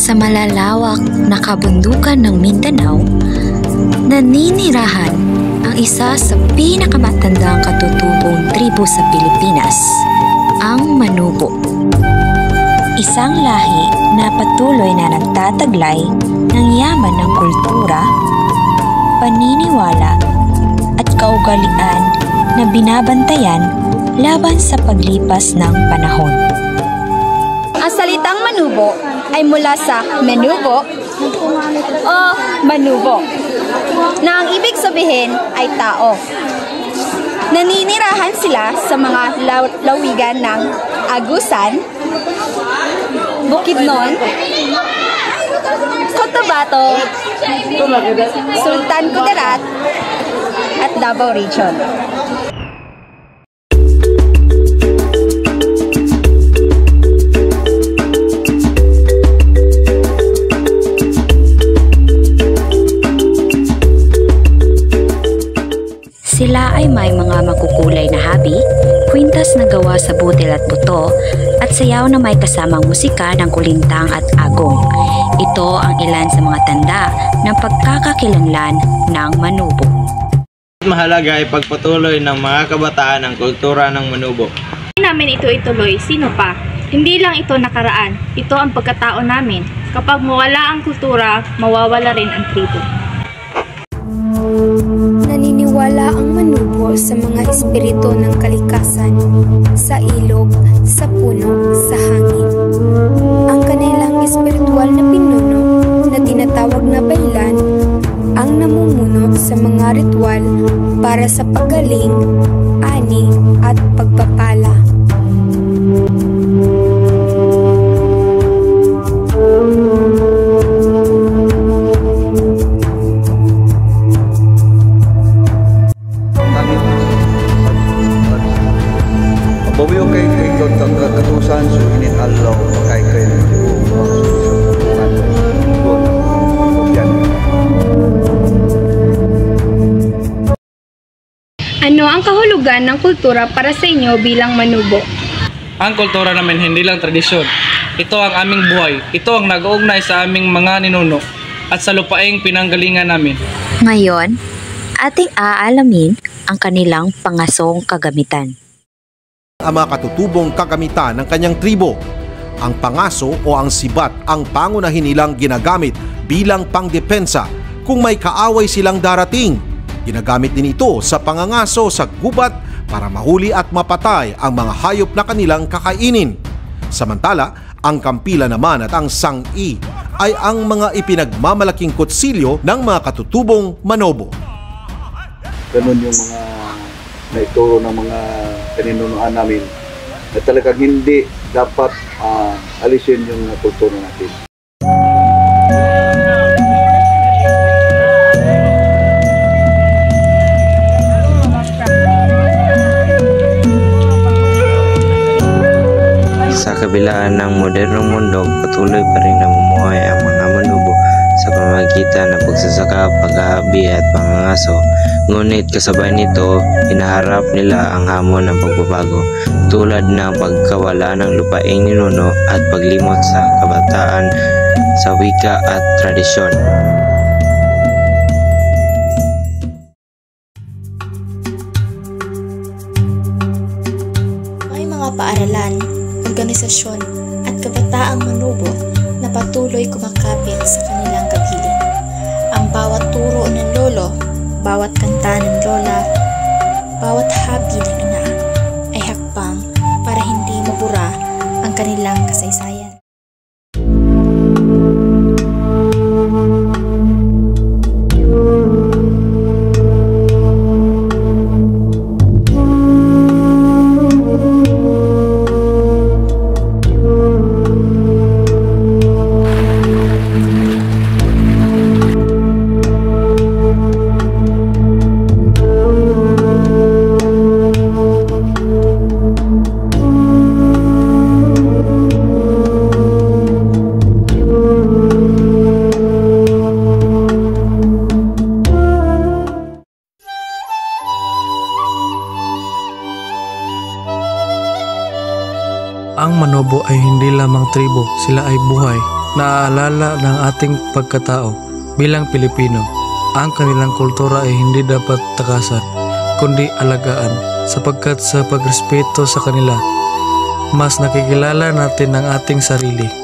Sa malalawak na kabundukan ng Mindanao, naninirahan ang isa sa pinakamatandang katutubong tribo sa Pilipinas, ang Manubo. Isang lahi na patuloy na nagtataglay ng yaman ng kultura, paniniwala at kaugalian na binabantayan laban sa paglipas ng panahon. Ang salitang Manubo ay mula sa menubo o manubo, na ang ibig sabihin ay tao. Naninirahan sila sa mga lawigan ng Agusan, Bukidnon, Cotabato, Sultan Kudarat at Davao Region. Sila ay may mga makukulay na habi, kwintas na gawa sa butil at buto, at sayaw na may kasamang musika ng kulintang at agong. Ito ang ilan sa mga tanda ng pagkakakilanlan ng Manubo. Mahalaga ay pagpatuloy ng mga kabataan ang kultura ng Manubo. Hindi namin ito ituloy, sino pa? Hindi lang ito nakaraan, ito ang pagkatao namin. Kapag mawala ang kultura, mawawala rin ang tribo. Naniniwala ang Manubo sa mga espiritu ng kalikasan, sa ilog, sa puno, sa hangin. Ang kanilang espiritual na pinuno na tinatawag na baylan ang namumuno sa mga ritual para sa paggaling, ani at pagpapala. Bawiyo kay katusan so init alaw kay Ano ang kahulugan ng kultura para sa inyo bilang Manubo? Ang kultura namin hindi lang tradisyon. Ito ang aming buhay. Ito ang nag-uugnay sa aming mga ninuno at sa lupaing pinanggalingan namin. Ngayon, ating aalamin ang kanilang pangasong kagamitan. Ang mga katutubong kagamitan ng kanyang tribo. Ang pangaso o ang sibat ang pangunahin nilang ginagamit bilang pangdepensa kung may kaaway silang darating. Ginagamit din ito sa pangangaso sa gubat para mahuli at mapatay ang mga hayop na kanilang kakainin. Samantala, ang kampila naman at ang sang-i ay ang mga ipinagmamalaking kutsilyo ng mga katutubong Manobo. Ganun yung mga naituro ng mga kaninunuan namin na talagang hindi dapat alisin yung kultura natin. Sa kabilaan ng modernong mundo, patuloy pa rin namumuhay ang mga Manubo sa pamamagitan ng pagsasaka, paghahabi at pangangaso. Ngunit kasabay nito, hinaharap nila ang hamon ng pagbabago tulad ng pagkawala ng lupaing ninuno at paglimot sa kabataan sa wika at tradisyon. May mga paaralan, organisasyon at kabataang Manubo na patuloy kumakapit sa kanilang kapiling. Ang bawat turo ng lolo, bawat kanta ng lola, bawat habi ng ina ay hakbang para hindi mabura ang kanilang kasaysayan. Ang Manobo ay hindi lamang tribo, sila ay buhay. naaalala ng ating pagkatao bilang Pilipino. Ang kanilang kultura ay hindi dapat takasan, kundi alagaan, sapagkat sa pagrespeto sa kanila, mas nakikilala natin ang ating sarili.